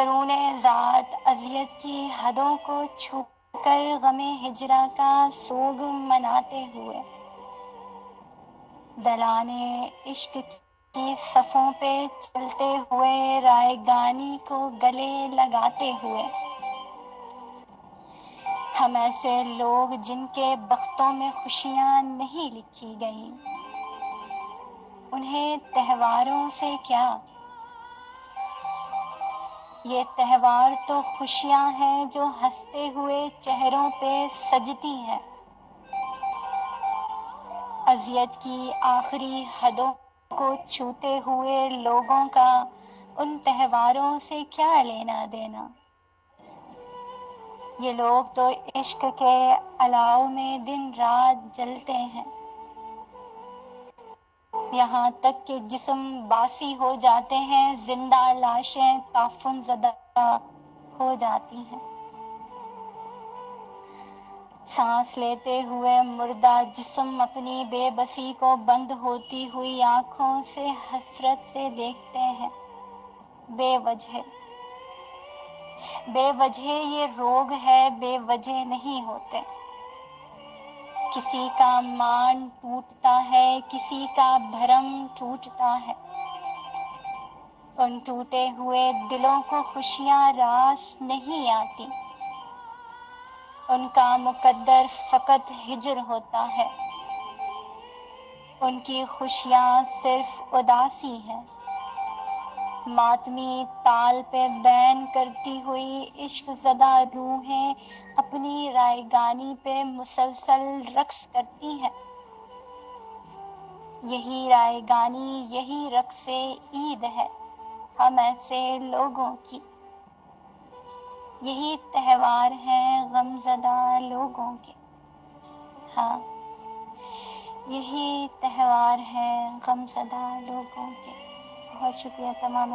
درون ذات اذیت کی حدوں کو چھو کر غم ہجرا کا سوگ مناتے ہوئے، دلانے عشق کی صفوں پہ چلتے ہوئے، رائگانی کو گلے لگاتے ہوئے، ہم ایسے لوگ جن کے بختوں میں خوشیاں نہیں لکھی گئیں، انہیں تہواروں سے کیا؟ یہ تہوار تو خوشیاں ہیں جو ہنستے ہوئے چہروں پہ سجتی ہیں، اذیت کی آخری حدوں کو چھوتے ہوئے لوگوں کا ان تہواروں سے کیا لینا دینا؟ یہ لوگ تو عشق کے الاؤ میں دن رات جلتے ہیں، یہاں تک کہ جسم باسی ہو جاتے ہیں، زندہ لاشیں تعفن زدہ ہو جاتی ہیں، سانس لیتے ہوئے مردہ جسم اپنی بے بسی کو بند ہوتی ہوئی آنکھوں سے حسرت سے دیکھتے ہیں، بے وجہ بے وجہ یہ روگ ہے، بے وجہ نہیں ہوتے، کسی کا مان ٹوٹتا ہے، کسی کا بھرم ٹوٹتا ہے، ان ٹوٹے ہوئے دلوں کو خوشیاں راس نہیں آتی، ان کا مقدر فقط ہجر ہوتا ہے، ان کی خوشیاں صرف اداسی ہے، ماتمی تال پہ بین کرتی ہوئی عشق زدہ روحیں اپنی رائگانی پہ مسلسل رقص کرتی ہیں، یہی رائگانی، یہی رقص عید ہے ہم ایسے لوگوں کی، یہی تہوار ہیں غم زدہ لوگوں کے، ہاں یہی تہوار ہیں غم زدہ لوگوں کے۔ بہت شکریہ تمام